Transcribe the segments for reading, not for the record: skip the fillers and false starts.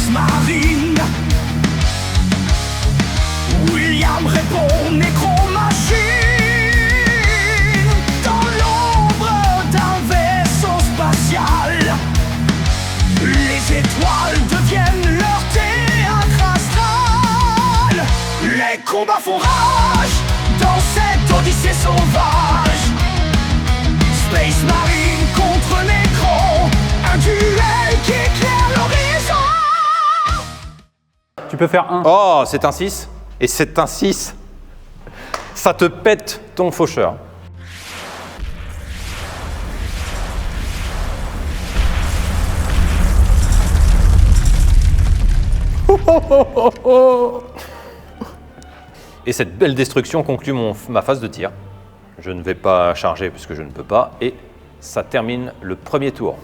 Space Marine. William répond nécromachine. Dans l'ombre d'un vaisseau spatial, les étoiles deviennent leur théâtre astral. Les combats font rage dans cette odyssée sauvage. Space Marine contre Nécron, un duel qui éclaire l'horizon. Tu peux faire un. Oh, c'est un 6. Et c'est un 6. Ça te pète ton faucheur. Et cette belle destruction conclut ma phase de tir. Je ne vais pas charger puisque je ne peux pas. Et ça termine le premier tour.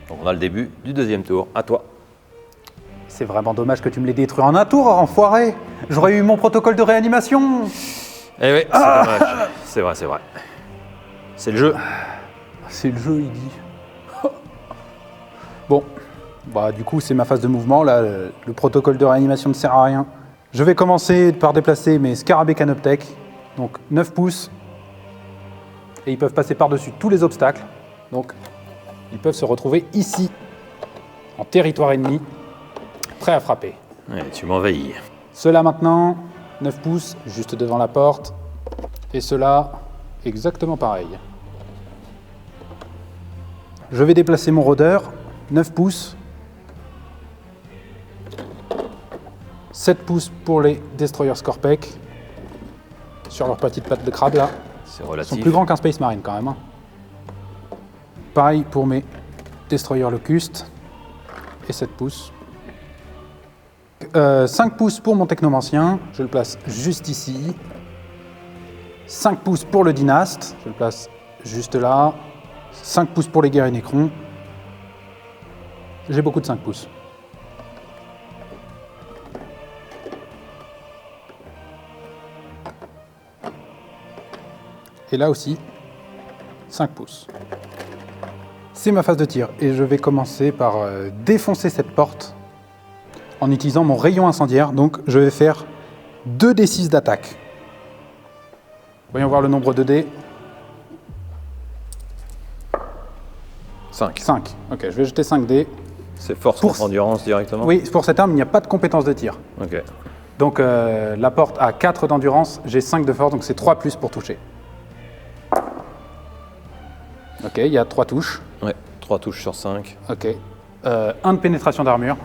Donc on a le début du deuxième tour. À toi. C'est vraiment dommage que tu me l'aies détruit en un tour, enfoiré. J'aurais eu mon protocole de réanimation. Eh oui, c'est dommage. C'est vrai, c'est vrai. C'est le jeu. C'est le jeu, il dit. Bon, bah du coup c'est ma phase de mouvement, là, le protocole de réanimation ne sert à rien. Je vais commencer par déplacer mes scarabées canoptech, donc 9 pouces, et ils peuvent passer par-dessus tous les obstacles, donc ils peuvent se retrouver ici, en territoire ennemi, prêts à frapper. Ouais, tu m'envahis. Ceux-là maintenant, 9 pouces, juste devant la porte, et ceux-là, exactement pareil. Je vais déplacer mon rôdeur, 9 pouces, 7 pouces pour les Destroyer Scorpec, sur leurs petites pattes de crabe là. C'est Ils sont relatif. plus grands qu'un Space Marine quand même. Hein. Pareil pour mes Destroyer Locust, et 7 pouces. 5 pouces pour mon Technomancien, je le place juste ici. 5 pouces pour le Dynast, je le place juste là. 5 pouces pour les guerriers Nécron. J'ai beaucoup de 5 pouces. Et là aussi, 5 pouces. C'est ma phase de tir et je vais commencer par défoncer cette porte en utilisant mon rayon incendiaire. Donc je vais faire 2d6 d'attaque. Voyons voir le nombre de dés. 5. 5. Ok, je vais jeter 5 dés. C'est force Pour- contre endurance directement. Oui, pour cette arme, il n'y a pas de compétence de tir. Ok. Donc la porte a 4 d'endurance, j'ai 5 de force, donc c'est 3 plus pour toucher. Ok, il y a 3 touches. Ouais, 3 touches sur 5. Ok. 1 de pénétration d'armure,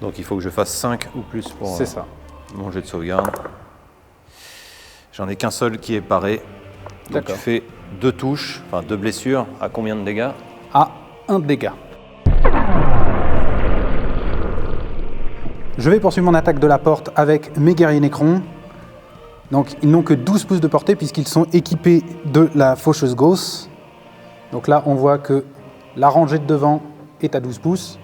Donc il faut que je fasse 5 ou plus pour c'est ça. mon jet de sauvegarde. J'en ai qu'un seul qui est paré. Donc tu D'accord. fais 2 touches, enfin 2 blessures. À combien de dégâts? À 1 de dégâts. Je vais poursuivre mon attaque de la porte avec mes guerriers Nécron. Donc ils n'ont que 12 pouces de portée puisqu'ils sont équipés de la faucheuse Gauss. Donc là on voit que la rangée de devant est à 12 pouces,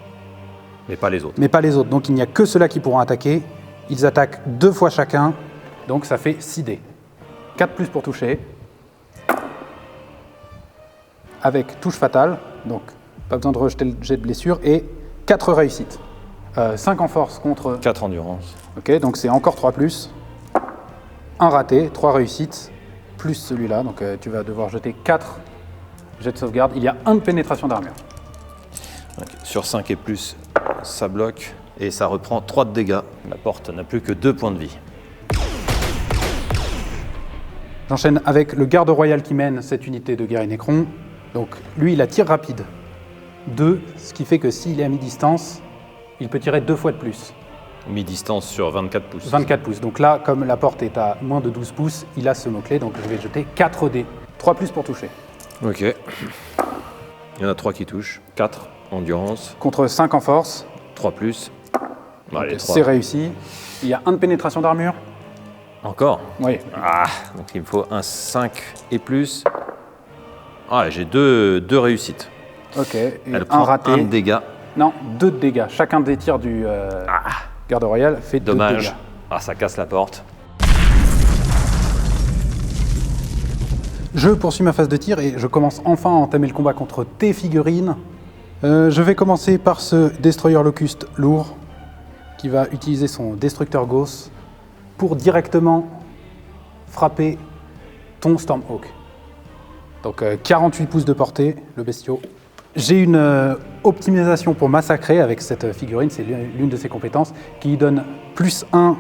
Mais pas les autres. mais pas les autres. Donc il n'y a que ceux-là qui pourront attaquer. Ils attaquent 2 fois chacun, donc ça fait 6 dés. 4 plus pour toucher. Avec touche fatale, donc pas besoin de rejeter le jet de blessure, et 4 réussites. 5 en force contre... 4 endurance. Ok, donc c'est encore 3 plus. 1 raté, 3 réussites, plus celui-là, donc tu vas devoir jeter 4 jets de sauvegarde. Il y a 1 de pénétration d'armure. Ok. Sur 5 et plus, ça bloque. Et ça reprend 3 de dégâts. La porte n'a plus que 2 points de vie. J'enchaîne avec le garde royal qui mène cette unité de guerrier Nécron. Donc lui, il a tir rapide 2, ce qui fait que s'il est à mi-distance, il peut tirer 2 fois de plus. Mi-distance sur 24 pouces. 24 pouces. Donc là, comme la porte est à moins de 12 pouces, il a ce mot-clé, donc je vais jeter 4 dés. 3 plus pour toucher. Ok. Il y en a 3 qui touchent. 4 endurance. Contre 5 en force, 3 plus. Allez, 3. c'est réussi. Il y a 1 de pénétration d'armure. Encore. Oui. Ah, donc il me faut un 5 et plus. Ah, j'ai 2 réussites. Ok. Et Elle un prend raté. 1 de dégâts. Non, 2 de dégâts. Chacun des tirs du garde royal fait 2 de Dommage. dégâts. Ah, ça casse la porte. Je poursuis ma phase de tir et je commence enfin à entamer le combat contre tes figurines. Je vais commencer par ce Destroyer Locust lourd. qui va utiliser son destructeur Gauss pour directement frapper ton Stormhawk. Donc 48 pouces de portée, le bestiau. J'ai une optimisation pour massacrer avec cette figurine, c'est l'une de ses compétences, qui lui donne plus 1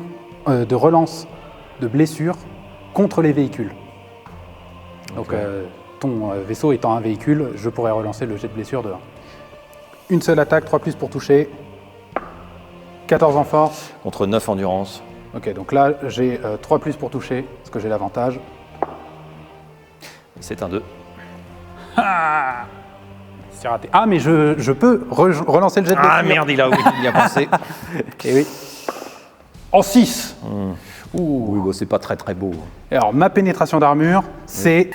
de relance de blessure contre les véhicules. Donc ton vaisseau étant un véhicule, je pourrais relancer le jet de blessure de 1. Une seule attaque, 3+ pour toucher. 14 en force. Contre 9 endurance. Ok, donc là j'ai 3+ pour toucher, parce que j'ai l'avantage. C'est un 2. C'est raté. Ah, mais je peux relancer le jet de blessure. Ah merde, il a pensé. Et oui. En 6. Oui, bon, c'est pas très très beau. Et alors, ma pénétration d'armure, c'est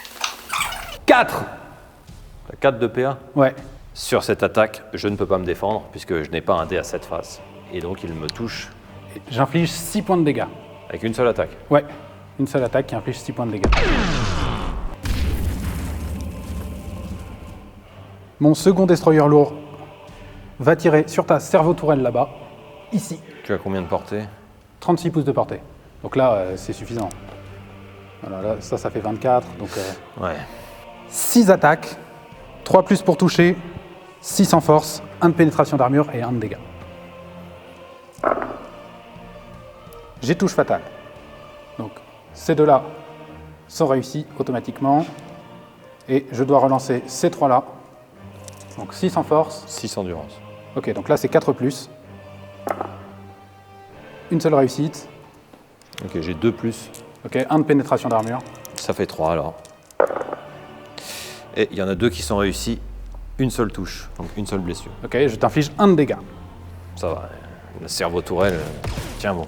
4. 4 de PA. Ouais. Sur cette attaque, je ne peux pas me défendre puisque je n'ai pas un dé à 7 faces. Et donc il me touche J'inflige 6 points de dégâts. avec une seule attaque. Ouais. Une seule attaque qui inflige 6 points de dégâts. Mon second destroyer lourd va tirer sur ta cerveau-tourelle là-bas, ici. Tu as combien de portée? 36 pouces de portée. Donc là, c'est suffisant. Voilà, là, ça fait 24. Donc Ouais. 6 attaques, 3+ pour toucher, 6 en force, 1 de pénétration d'armure et 1 de dégâts. J'ai touche fatale. Donc ces deux-là sont réussis automatiquement. Et je dois relancer ces trois-là. Donc 6 en force. 6 endurance. Ok, donc là c'est 4+. Une seule réussite. Ok, j'ai 2+. Ok, 1 de pénétration d'armure. Ça fait 3 alors. Et il y en a 2 qui sont réussis. Une seule touche, donc une seule blessure. Ok, je t'inflige 1 de dégâts. Ça va. Le cerveau-tourelle tient bon.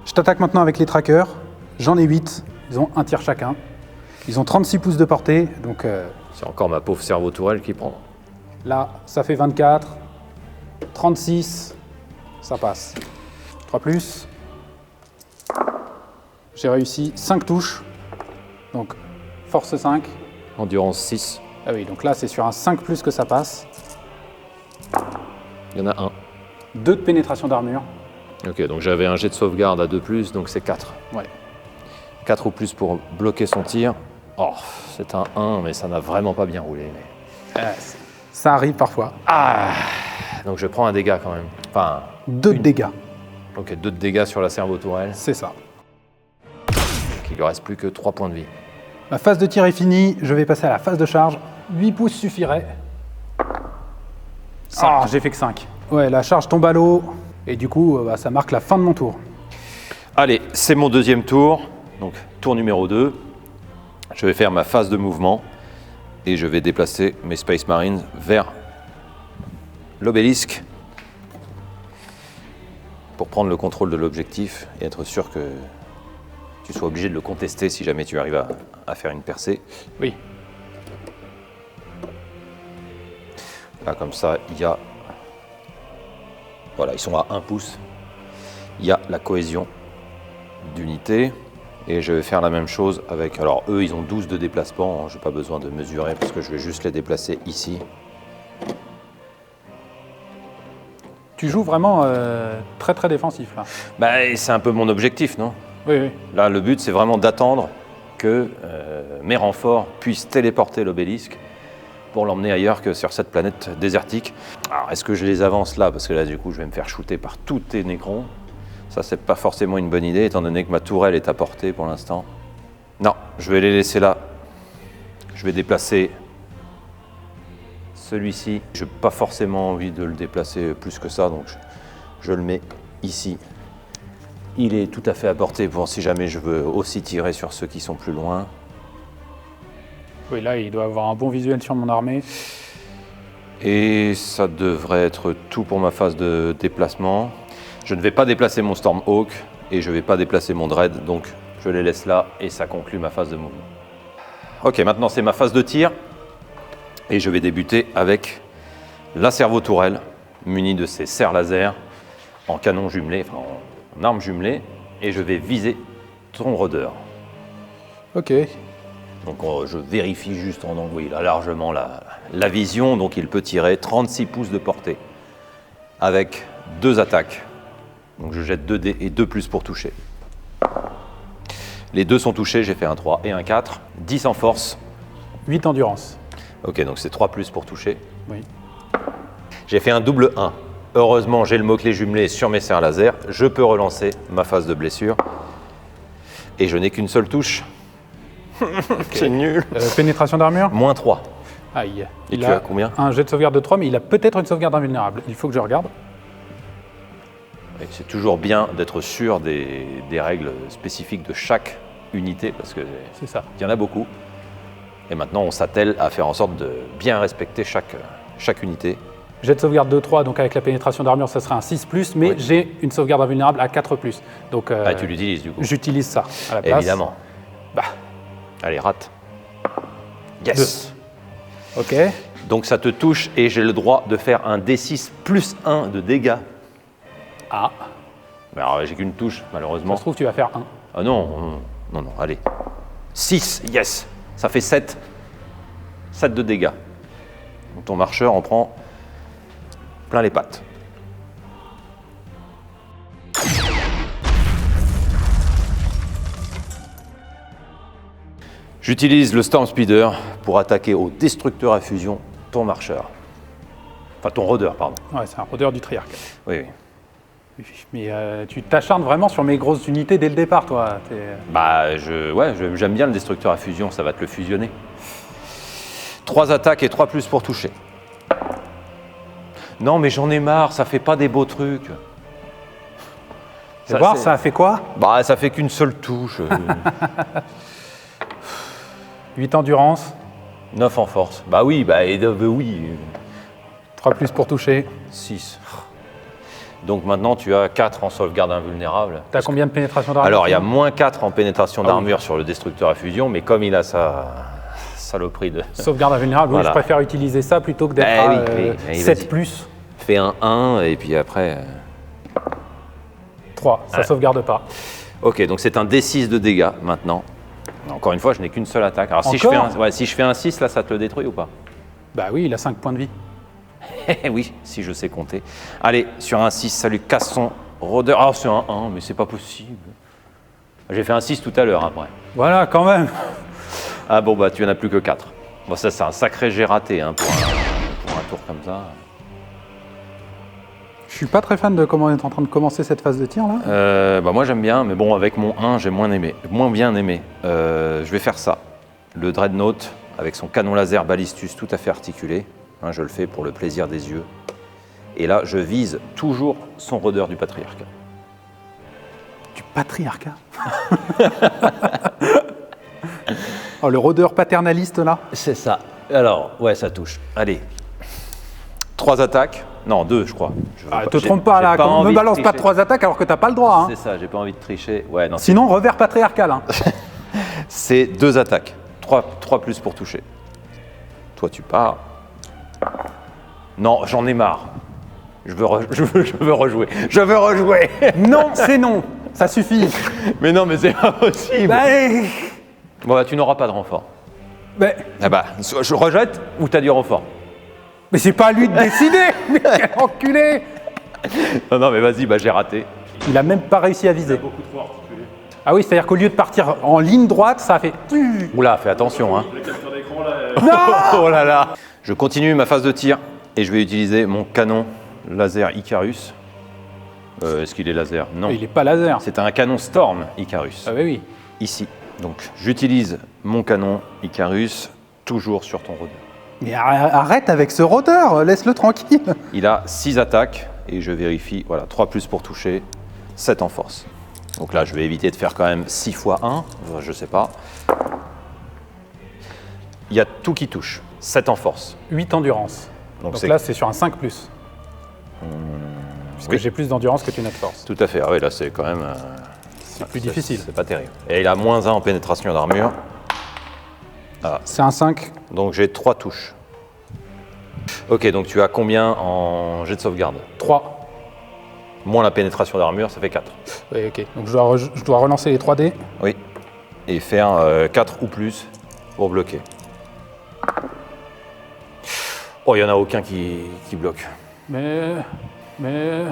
Je t'attaque maintenant avec les trackers. J'en ai 8. Ils ont un tir chacun. Ils ont 36 pouces de portée. Donc C'est encore ma pauvre cerveau-tourelle qui prend. là, ça fait 24. 36. Ça passe. 3+. J'ai réussi 5 touches. Donc force 5. Endurance 6. Ah oui, donc là c'est sur un 5+ que ça passe. Il y en a un. 2 de pénétration d'armure. Ok, donc j'avais un jet de sauvegarde à 2+, donc c'est 4. Ouais. 4 ou plus pour bloquer son tir. Oh, c'est un 1, mais ça n'a vraiment pas bien roulé. Mais... Ça arrive parfois. Ah, donc je prends un dégât quand même. Enfin, 2 de dégâts. ok, 2 de dégâts sur la cerveau-tourelle. C'est ça. Donc il lui reste plus que 3 points de vie. Ma phase de tir est finie. Je vais passer à la phase de charge. 8 pouces suffirait. Ah, j'ai fait que 5. Ouais, la charge tombe à l'eau. Et du coup, ça marque la fin de mon tour. Allez, c'est mon deuxième tour. Donc tour numéro 2. Je vais faire ma phase de mouvement. Et je vais déplacer mes Space Marines vers l'obélisque. Pour prendre le contrôle de l'objectif et être sûr que tu sois obligé de le contester si jamais tu arrives à faire une percée. Oui. Là, comme ça, il y a... Voilà, ils sont à 1 pouce. Il y a la cohésion d'unité. Et je vais faire la même chose avec... Alors, eux, ils ont 12 de déplacement. Hein, je n'ai pas besoin de mesurer parce que je vais juste les déplacer ici. Tu joues vraiment très très défensif là. Bah, c'est un peu mon objectif, non? Oui, oui. Là, le but, c'est vraiment d'attendre que mes renforts puissent téléporter l'obélisque pour l'emmener ailleurs que sur cette planète désertique. Alors, est-ce que je les avance là? Parce que là, du coup, je vais me faire shooter par tous tes nécrons. Ça, c'est pas forcément une bonne idée, étant donné que ma tourelle est à portée pour l'instant. Non, je vais les laisser là. Je vais déplacer celui-ci. Je n'ai pas forcément envie de le déplacer plus que ça, donc je le mets ici. Il est tout à fait à portée pour si jamais je veux aussi tirer sur ceux qui sont plus loin. Oui, là, il doit avoir un bon visuel sur mon armée. Et ça devrait être tout pour ma phase de déplacement. Je ne vais pas déplacer mon Stormhawk et je ne vais pas déplacer mon Dread, donc je les laisse là et ça conclut ma phase de mouvement. Ok, maintenant c'est ma phase de tir et je vais débuter avec la cerveau-tourelle munie de ses serres laser en canon jumelé, enfin en arme jumelée, et je vais viser ton rôdeur. Ok. Donc je vérifie juste en angle, il a largement la vision, donc il peut tirer 36 pouces de portée. avec 2 attaques. Donc je jette 2 dés et 2 plus pour toucher. Les 2 sont touchés, j'ai fait un 3 et un 4. 10 en force. 8 endurance. Ok, donc c'est 3 plus pour toucher. Oui. J'ai fait un double 1. Heureusement, j'ai le mot-clé jumelé sur mes serres laser. Je peux relancer ma phase de blessure. Et je n'ai qu'une seule touche. C'est nul. Pénétration d'armure. Moins 3. Aïe. Et Il tu a as combien? un jet de sauvegarde de 3, mais il a peut-être une sauvegarde invulnérable. Il faut que je regarde. Et c'est toujours bien d'être sûr des règles spécifiques de chaque unité, parce qu'il C'est ça. y en a beaucoup. Et maintenant, on s'attelle à faire en sorte de bien respecter chaque unité. Jet de sauvegarde de 3, donc avec la pénétration d'armure, ça serait un 6+, mais Oui. j'ai une sauvegarde invulnérable à 4+. Donc Ah, tu l'utilises du coup. j'utilise ça à la place. Évidemment. Bah, Allez, rate. Yes. ok. Donc ça te touche et j'ai le droit de faire un D6 plus 1 de dégâts. Ah, Mais alors, j'ai qu'une touche, ça malheureusement. se trouve, tu vas faire 1. Ah non, non, non, allez. 6, yes. Ça fait 7. 7 de dégâts. Donc ton marcheur en prend plein les pattes. J'utilise le Storm Speeder pour attaquer au destructeur à fusion ton marcheur. Enfin, ton rôdeur, pardon. Ouais, c'est un rôdeur du triarque. Oui, oui. Mais tu t'acharnes vraiment sur mes grosses unités dès le départ, toi. Bah, j'aime bien le destructeur à fusion, ça va te le fusionner. 3 attaques et 3 plus pour toucher. Non, mais j'en ai marre, ça fait pas des beaux trucs. Tu vas voir, ça a fait quoi? Bah, ça fait qu'une seule touche. 8 endurance, 9 en force. Bah oui, oui. 3+ pour toucher. 6. Donc maintenant, tu as 4 en sauvegarde invulnérable. T'as combien de pénétration d'armure? Alors, il y a moins 4 en pénétration Ah oui. d'armure sur le destructeur à fusion, mais comme il a sa saloperie de... Sauvegarde invulnérable, oui, Voilà. je préfère utiliser ça plutôt que d'être Eh à oui, oui, 7+. Fais un 1, et puis après... 3, ça Ouais. sauvegarde pas. Ok, donc c'est un D6 de dégâts maintenant. Encore une fois, je n'ai qu'une seule attaque. Alors si je, Encore si je fais un 6, là, ça te le détruit ou pas? Bah oui, il a 5 points de vie. Eh oui, si je sais compter. Allez, sur un 6, ça lui casse son rôdeur. Ah, c'est un 1, mais c'est pas possible. J'ai fait un 6 tout à l'heure, après. Voilà, quand même. Ah bon, bah tu en as plus que 4. Bon, ça, c'est un sacré jet raté hein, pour un tour comme ça. Je suis pas très fan de comment on est en train de commencer cette phase de tir, là. Bah moi, j'aime bien, mais bon, avec mon 1, j'ai moins bien aimé. Je vais faire ça. Le Dreadnought, avec son canon laser balistus tout à fait articulé. Hein, je le fais pour le plaisir des yeux. Et là, je vise toujours son rôdeur du patriarcat. Du patriarcat. Oh, le rôdeur paternaliste, là. C'est ça. Alors, ouais, ça touche. Allez. 3 attaques. Non, 2, je crois. Te trompe pas, là. Ne balance pas de 3 attaques alors que t'as pas le droit. Hein. C'est ça, j'ai pas envie de tricher. Ouais, non, Sinon, revers patriarcal. Hein. c'est 2 attaques. 3 plus pour toucher. Toi, tu pars. Non, j'en ai marre. Je veux rejouer. Je veux rejouer. Non, c'est non. Ça suffit. Mais non, mais c'est pas possible. Bon, bah, tu n'auras pas de renfort. Mais, Ah bah, je rejette ou t'as du renfort? mais c'est pas à lui de décider. Mais quel enculé. Non, non, mais vas-y, bah j'ai raté. Il a même pas réussi à viser. Ah oui, c'est-à-dire qu'au lieu de partir en ligne droite, ça a fait... Oula, fais attention, hein. Non. Oh là là. Je continue ma phase de tir et je vais utiliser mon canon laser Icarus. Est-ce qu'il est laser? Non. Il est pas laser. C'est un canon Storm Icarus. Ah oui, oui. Ici. Donc, j'utilise mon canon Icarus toujours sur ton rôdeur. Mais arrête avec ce rôdeur, laisse-le tranquille. Il a 6 attaques et je vérifie. Voilà, 3 plus pour toucher, 7 en force. Donc là, je vais éviter de faire quand même 6 fois 1. Je sais pas. Il y a tout qui touche. 7 en force. 8 endurance. Donc là, c'est sur un 5+. Puisque oui. j'ai plus d'endurance que tu n'as de force. Tout à fait. Ah oui, là, c'est quand même... C'est plus difficile. C'est pas terrible. Et il a moins 1 en pénétration d'armure. C'est un 5. Donc j'ai 3 touches. Ok, donc tu as combien en jet de sauvegarde? 3. Moins la pénétration d'armure, ça fait 4. Oui, ok. Donc je dois relancer les 3 dés. Oui. Et faire 4 ou plus pour bloquer. Oh, il n'y en a aucun qui bloque. Mais Mais...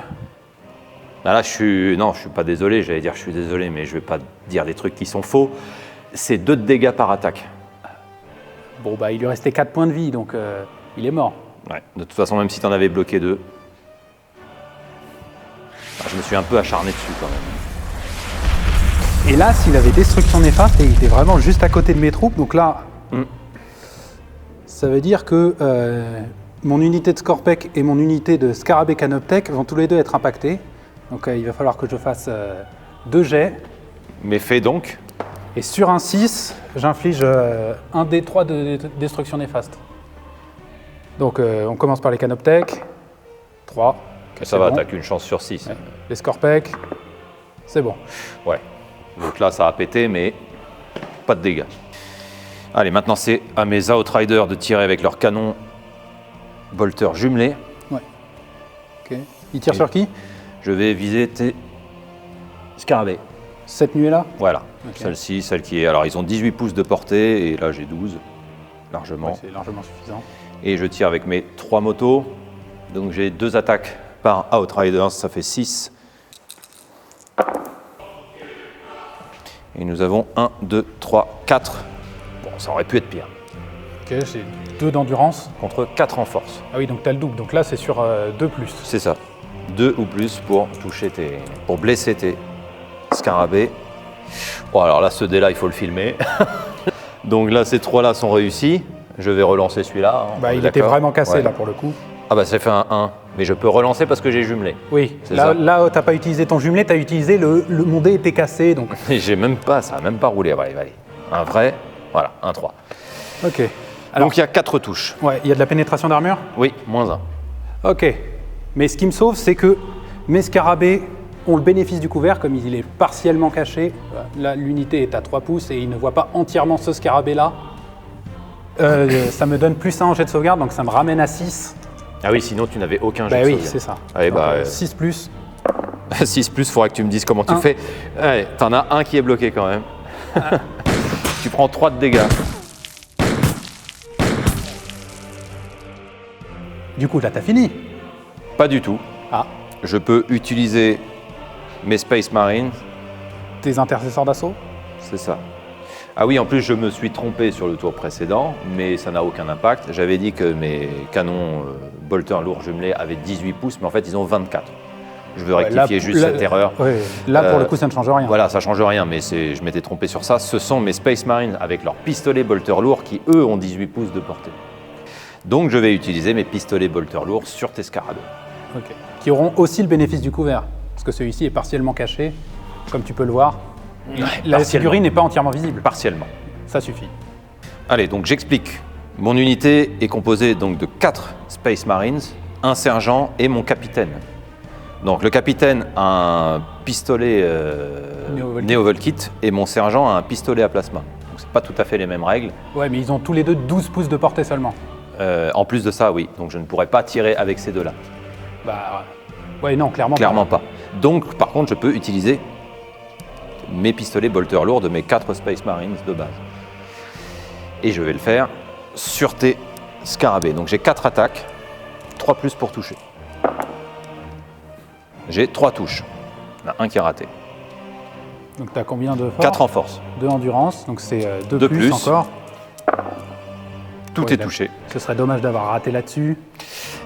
Là, je suis pas désolé, j'allais dire je suis désolé, mais je vais pas dire des trucs qui sont faux. C'est 2 de dégâts par attaque. Bon, bah, il lui restait 4 points de vie, donc il est mort. Ouais. De toute façon, même si tu en avais bloqué 2, je me suis un peu acharné dessus quand même. Et là, s'il avait destruction néfaste, et il était vraiment juste à côté de mes troupes, donc là, ça veut dire que mon unité de Scorpec et mon unité de Scarabée Canoptech vont tous les deux être impactés. Donc il va falloir que je fasse 2 jets. Mais fais donc. Et sur un 6, j'inflige un D3 de destruction néfaste. Donc on commence par les Canoptech. 3. Ça va, t'as qu'une chance sur 6. Ouais. Les Scorpec. C'est bon. Ouais. Donc là, ça a pété, mais pas de dégâts. Allez, maintenant c'est à mes Outriders de tirer avec leur canon bolter jumelé. Ouais. Ok. Il tire sur qui? Je vais viser tes scarabées. Cette nuée-là? Voilà. Ok. Celle-ci, celle qui est... Alors, ils ont 18 pouces de portée, et là, j'ai 12. Largement. Ouais, c'est largement suffisant. Et je tire avec mes 3 motos. Donc, j'ai 2 attaques par Outriders, ça fait 6. Et nous avons 1, 2, 3, 4. Bon, ça aurait pu être pire. Ok, j'ai 2 d'endurance. Contre 4 en force. Ah oui, donc tu as le double. Donc là, c'est sur 2+. C'est ça. 2 ou plus pour pour blesser tes scarabées. Bon, alors là, ce dé-là, il faut le filmer. Donc là, ces 3-là sont réussis. Je vais relancer celui-là. Hein, Bah, il était d'accord. vraiment cassé Ouais. là pour le coup. Ah bah ça fait un 1. Mais je peux relancer parce que j'ai jumelé. Oui, C'est ça. là t'as pas utilisé ton jumelé, t'as utilisé mon dé était cassé, donc... Et j'ai même pas, ça a même pas roulé. Allez. Un vrai, voilà, un 3. Ok. Alors, Donc il y a 4 touches. ouais, il y a de la pénétration d'armure? Oui, -1. Ok. Mais ce qui me sauve, c'est que mes scarabées ont le bénéfice du couvert, comme il est partiellement caché. Là, l'unité est à 3 pouces et il ne voit pas entièrement ce scarabée-là. Ça me donne +1 en jet de sauvegarde, donc ça me ramène à 6. Ah oui, sinon tu n'avais aucun jet Bah de oui, sauvegarde. c'est ça. Allez, Donc, bah, 6+. 6 plus, faudra que tu me dises comment tu Un. fais. Allez, t'en as un qui est bloqué quand même. Tu prends 3 de dégâts. Du coup, là, t'as fini. Pas du tout. Ah, Je peux utiliser mes Space Marines. tes intercesseurs d'assaut? C'est ça. Ah oui, en plus, je me suis trompé sur le tour précédent, mais ça n'a aucun impact. J'avais dit que mes canons bolter lourds jumelés avaient 18 pouces, mais en fait, ils ont 24. Je veux rectifier juste cette erreur. Ouais, là, pour le coup, ça ne change rien. Voilà, ça change rien, mais je m'étais trompé sur ça. Ce sont mes Space Marines avec leurs pistolets bolter lourds qui, eux, ont 18 pouces de portée. Donc, je vais utiliser mes pistolets bolter lourds sur tes scarabées. Ok. Qui auront aussi le bénéfice du couvert, parce que celui-ci est partiellement caché, comme tu peux le voir. La figurine n'est pas entièrement visible. Partiellement. Ça suffit. Allez, donc j'explique. Mon unité est composée donc de 4 Space Marines, un sergent et mon capitaine. Donc le capitaine a un pistolet néo-Volkit et mon sergent a un pistolet à plasma. Donc c'est pas tout à fait les mêmes règles. Ouais, mais ils ont tous les deux 12 pouces de portée seulement. En plus de ça, oui. Donc je ne pourrais pas tirer avec ces deux-là. Bah, ouais, non, clairement, Clairement pas. Donc par contre, je peux utiliser mes pistolets bolter lourds de mes 4 Space Marines de base. Et je vais le faire sur tes scarabées. Donc j'ai 4 attaques, 3 plus pour toucher. J'ai 3 touches. Il y en a un qui est raté. Donc tu as combien de force? 4 en force. 2 endurance, donc c'est 2 Deux plus plus. encore. Tout Ouais, est là, touché. Ce serait dommage d'avoir raté là-dessus.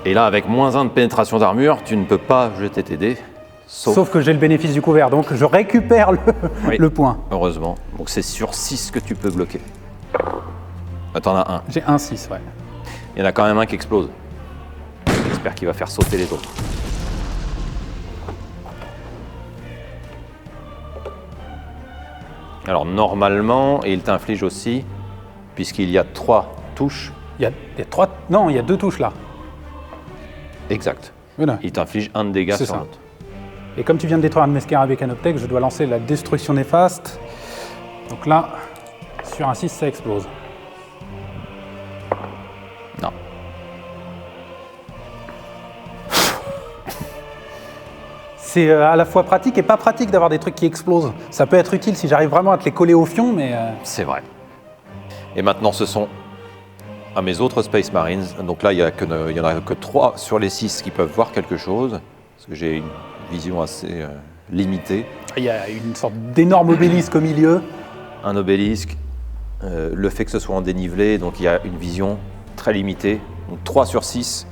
Et là, avec -1 de pénétration d'armure, tu ne peux pas jeter tes dés. Sauf que j'ai le bénéfice du couvert, donc je récupère Oui. le point. Heureusement. Donc c'est sur 6 que tu peux bloquer. Ah, t'en as un. J'ai un 6, ouais. Il y en a quand même un qui explose. J'espère qu'il va faire sauter les autres. Alors normalement, et il t'inflige aussi, puisqu'il y a 3 touches. Il y a 3... Non, il y a 2 touches là. Exact. Voilà. Il t'inflige un de dégâts C'est sur ça. l'autre. Et comme tu viens de détruire un de mes scarabées Canoptech, je dois lancer la destruction néfaste. Donc là, sur un 6, ça explose. Non. C'est à la fois pratique et pas pratique d'avoir des trucs qui explosent. Ça peut être utile si j'arrive vraiment à te les coller au fion, mais... C'est vrai. Et maintenant, ce sont à mes autres Space Marines. Donc là, il y en a que 3 sur les 6 qui peuvent voir quelque chose. parce que j'ai une vision assez limitée. Il y a une sorte d'énorme obélisque au milieu. Un obélisque, le fait que ce soit en dénivelé, donc il y a une vision très limitée. Donc 3 sur 6.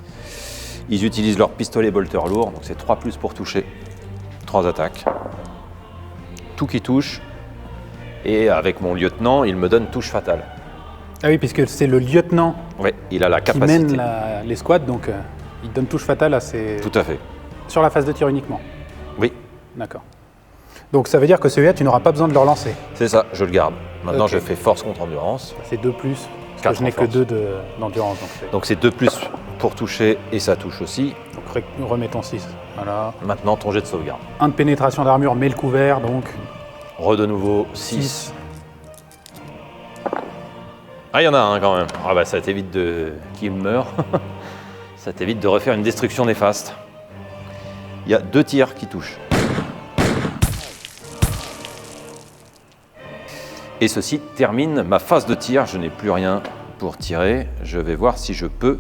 Ils utilisent leur pistolet bolter lourd, donc c'est 3 plus pour toucher. 3 attaques. Tout qui touche. Et avec mon lieutenant, il me donne touche fatale. Ah oui, puisque c'est le lieutenant Oui, il a la qui capacité. mène l'escouade, donc il donne touche fatale à ses... Tout à fait. Sur la phase de tir uniquement. Oui, D'accord. Donc ça veut dire que celui-là, tu n'auras pas besoin de le relancer. c'est ça, je le garde. Maintenant, Ok. je fais force contre endurance. C'est 2 plus. Parce que Quatre je n'ai en que force. 2 d'endurance. Donc c'est 2 plus pour toucher et ça touche aussi. Donc remettons 6. Voilà. Maintenant, ton jet de sauvegarde. 1 de pénétration d'armure, mais le couvert, donc De nouveau, 6. 6. Ah, il y en a un quand même. Ah bah ça t'évite de... qu'il meure. Ça t'évite de refaire une destruction néfaste. Il y a 2 tirs qui touchent. Et ceci termine ma phase de tir. Je n'ai plus rien pour tirer. Je vais voir si je peux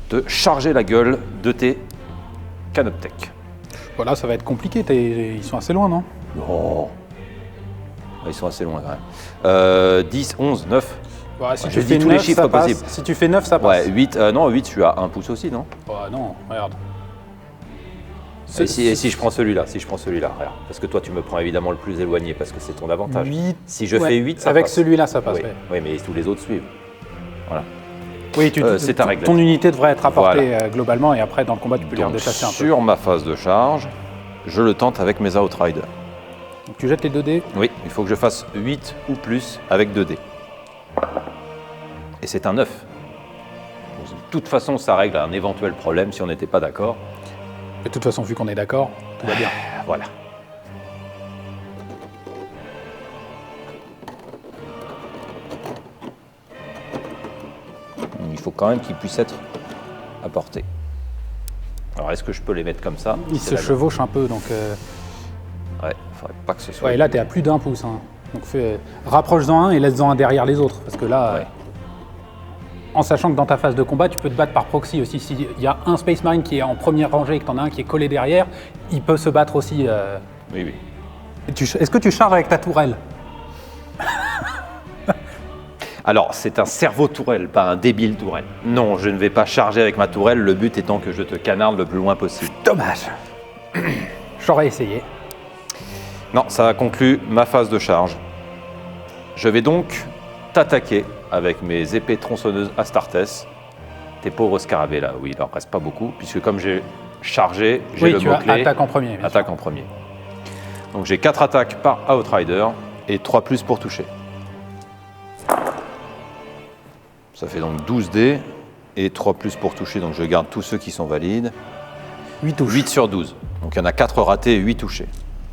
te charger la gueule de tes canoptech. Voilà, ça va être compliqué. Ils sont assez loin, non? Non. Ils sont assez loin quand même. 10, 11, 9. Ouais, si Ouais, tu je fais dis tous les 9, chiffres ça passe. possibles. Si tu fais 9, ça passe. Ouais, 8. Non, 8, je suis à 1 pouce aussi, non? Oh, non, regarde. Et si je prends celui-là, regarde. Parce que toi, tu me prends évidemment le plus éloigné, parce que c'est ton avantage. 8. Si je fais 8, ça avec passe. celui-là, ça passe. Oui, Ouais. oui, mais tous les autres suivent. Voilà. Oui, c'est ta réglette. ton unité devrait être apportée globalement et après dans le combat tu peux les Donc, redéplacer un peu. sur ma phase de charge, je le tente avec mes Outriders. Donc, tu jettes les 2 dés. Oui, il faut que je fasse 8 ou plus avec 2 dés. Et c'est un 9. Donc, de toute façon, ça règle un éventuel problème si on n'était pas d'accord. De toute façon, vu qu'on est d'accord, tout va bien. Voilà. Il faut quand même qu'ils puissent être apportés. Alors, est-ce que je peux les mettre comme ça? Ils se chevauchent un peu, donc... Ouais, faudrait pas que ce soit... Ouais, et là, tu es à plus d'1 pouce. Hein. Donc rapproche-en un et laisse-en un derrière les autres. Parce que là, Ouais. en sachant que dans ta phase de combat, tu peux te battre par proxy aussi. S'il y a un Space Marine qui est en première rangée et que tu en as un qui est collé derrière, il peut se battre aussi. Oui, oui. Est-ce que tu charges avec ta tourelle? Alors, c'est un cerveau tourelle, pas un débile tourelle. Non, je ne vais pas charger avec ma tourelle, le but étant que je te canarde le plus loin possible. Dommage. J'aurais essayé. Non, ça conclut ma phase de charge. Je vais donc t'attaquer avec mes épées tronçonneuses Astartes. Tes pauvres scarabées là, oui, il en reste pas beaucoup, puisque comme j'ai chargé, j'ai Oui, le tu as mot-clé attaque en premier. bien attaque en premier. Donc j'ai 4 attaques par Outrider et 3 plus pour toucher. Ça fait donc 12 dés et 3 plus pour toucher, donc je garde tous ceux qui sont valides. 8 touches. 8 sur 12. Donc il y en a 4 ratés et 8 touchés.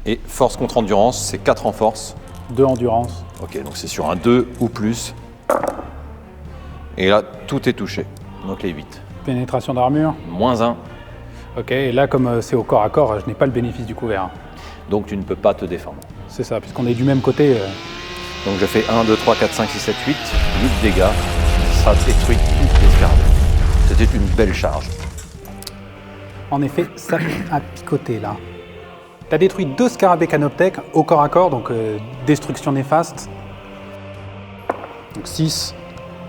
Et force contre endurance, c'est 4 en force. 2 endurance. Ok, donc c'est sur un 2 ou plus. Et là, tout est touché. Donc les 8. Pénétration d'armure. Moins 1, Ok, et là, comme c'est au corps à corps, je n'ai pas le bénéfice du couvert. Hein. donc tu ne peux pas te défendre. C'est ça, puisqu'on est du même côté. Donc je fais 1, 2, 3, 4, 5, 6, 7, 8. 8 dégâts. Ça détruit toutes les scarabées. C'était une belle charge. En effet, ça a picoté là. Tu as détruit 2 scarabées canoptech au corps à corps, donc destruction néfaste. Donc 6,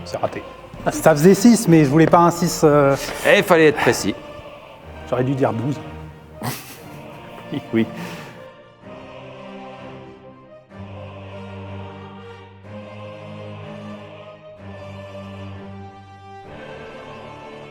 c'est raté. Ça faisait 6, mais je voulais pas un 6. Et il fallait être précis. J'aurais dû dire 12. Oui.